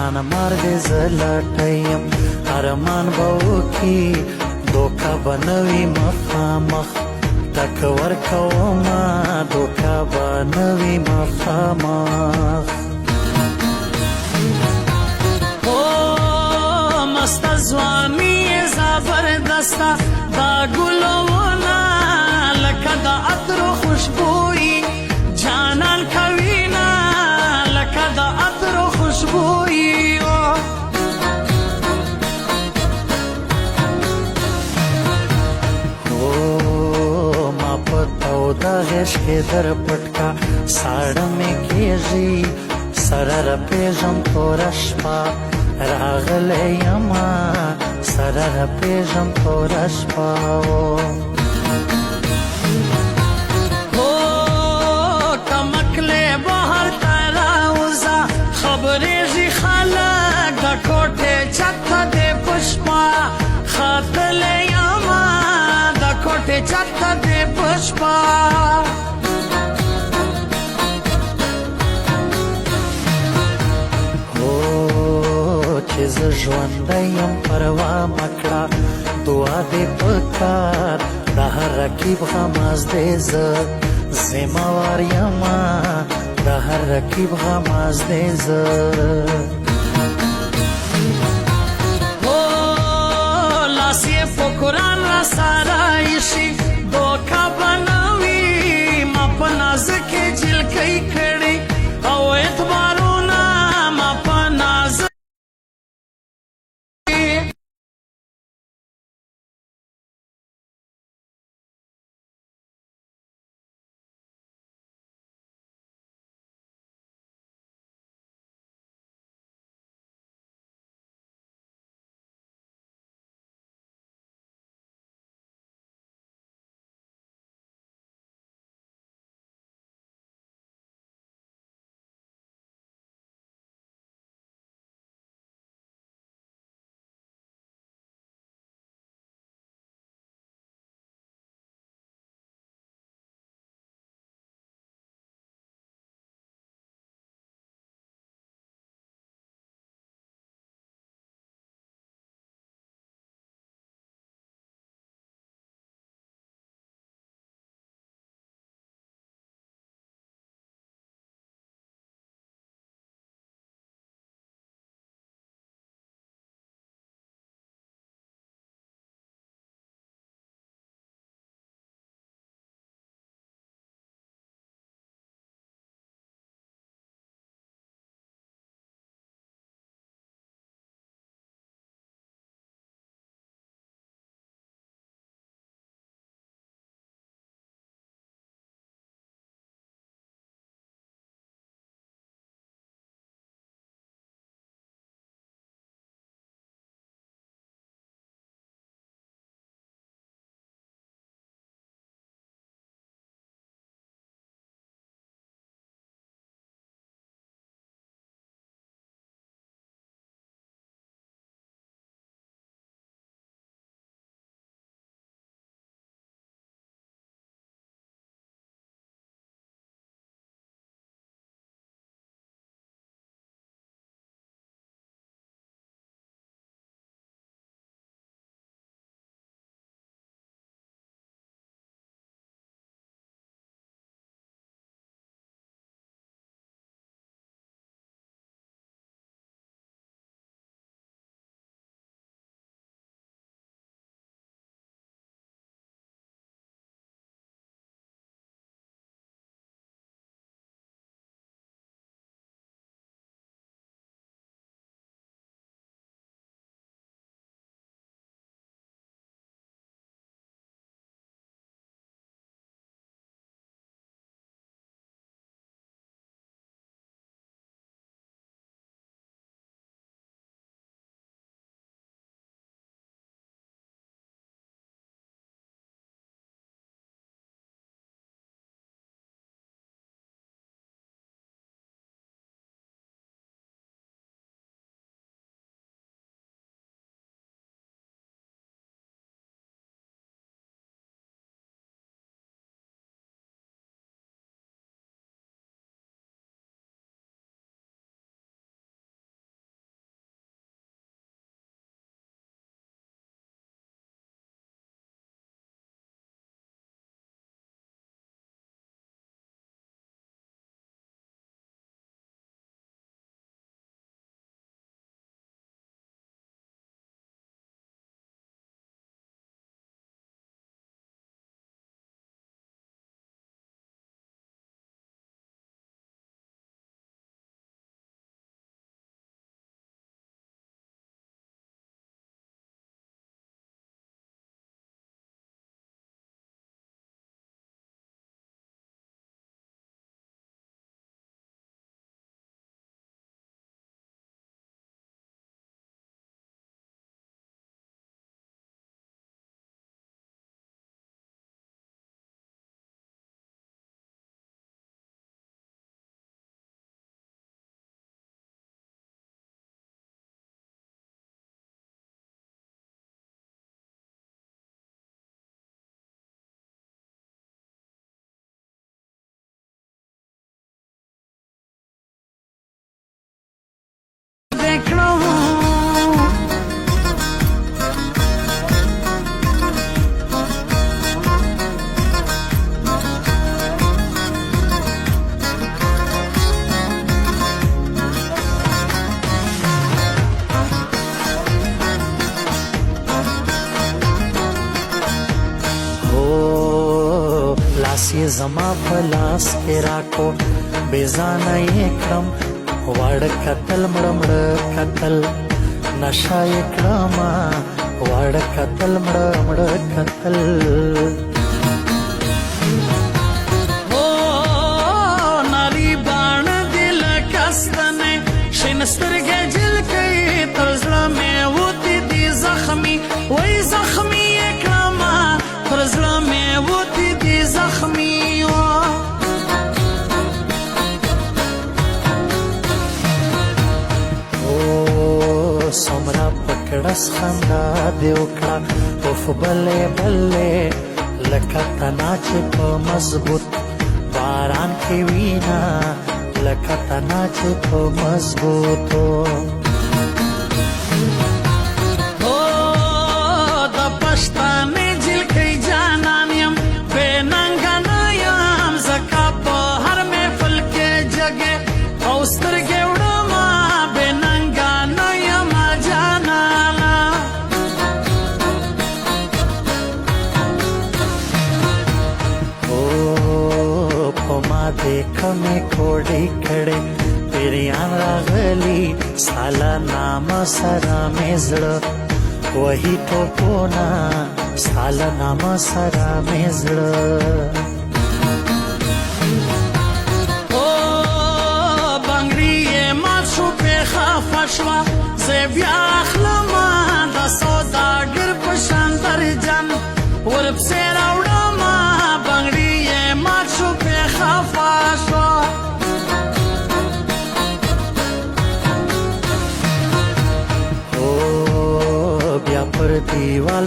جان مرد زلټیم ارمان بوکی دوکا بنوی مخامخ تک ورکوما دوکا بنوی مخامخ مست ځواني زبردسته دا ګلونه لکه د عطرو خوشبويي جانان کوینه لکه د عطرو خوشبويي ما په توده غېږ کې در پټ کا ساړه مې کېږي سره رپېژم توره شپه راغلی یما سره رپېژم توره شپه کمکلی بهر ته راوځه خبرېږي خلک د کوټې چت ته دې په شپه ختلی یما د کوټې چت ته دې په شپه چې زه ژوندی یم پروا مه کړه دعا دې پکار د هر رقیب غماز دې زه ذمهوار یمه د هر رقیب غماز دې زه لاس یې په قرآن را سره ایښي دوکه به نه وي ما په نازه کې جلکۍ کړي او اعتبارونه ما په نازه پلاس کې راکو بیزانه یې کړم واړه کتل مړه مړه کتل نشه یې کړمه واړه کتل مړه مړه کتل ناری باڼ دې لکه ستنې شین سترګې جلکې تر زړه مې وتې دي زخمي وای زخمي یې کړمه تر زړه مې وتې دي زخمي سمرا پکړس خندا دی وکړه اوف بلې بلې لکه تنا چې په مضبوط باران کې وینا لکه تنا چې په مضبوطو د پښتانې جلکې جانان یم بې ننګه نه یم ځکه په هر محفل کې جګې او سترګې وړمه بې ننګه نه یم جانانه په ما دې کمې کوډې کړې پیریان راغلي سالا نام سره مې زړه وही ټوپونه سالا نام سره مې زړه بنګړي یې مات شو پې خفه شوه زه بیا اخلمه د سوداګر په شان درجن ورپسې راوړمه بنګړي یې مات شو پې خفه شوه بیا پر دیوال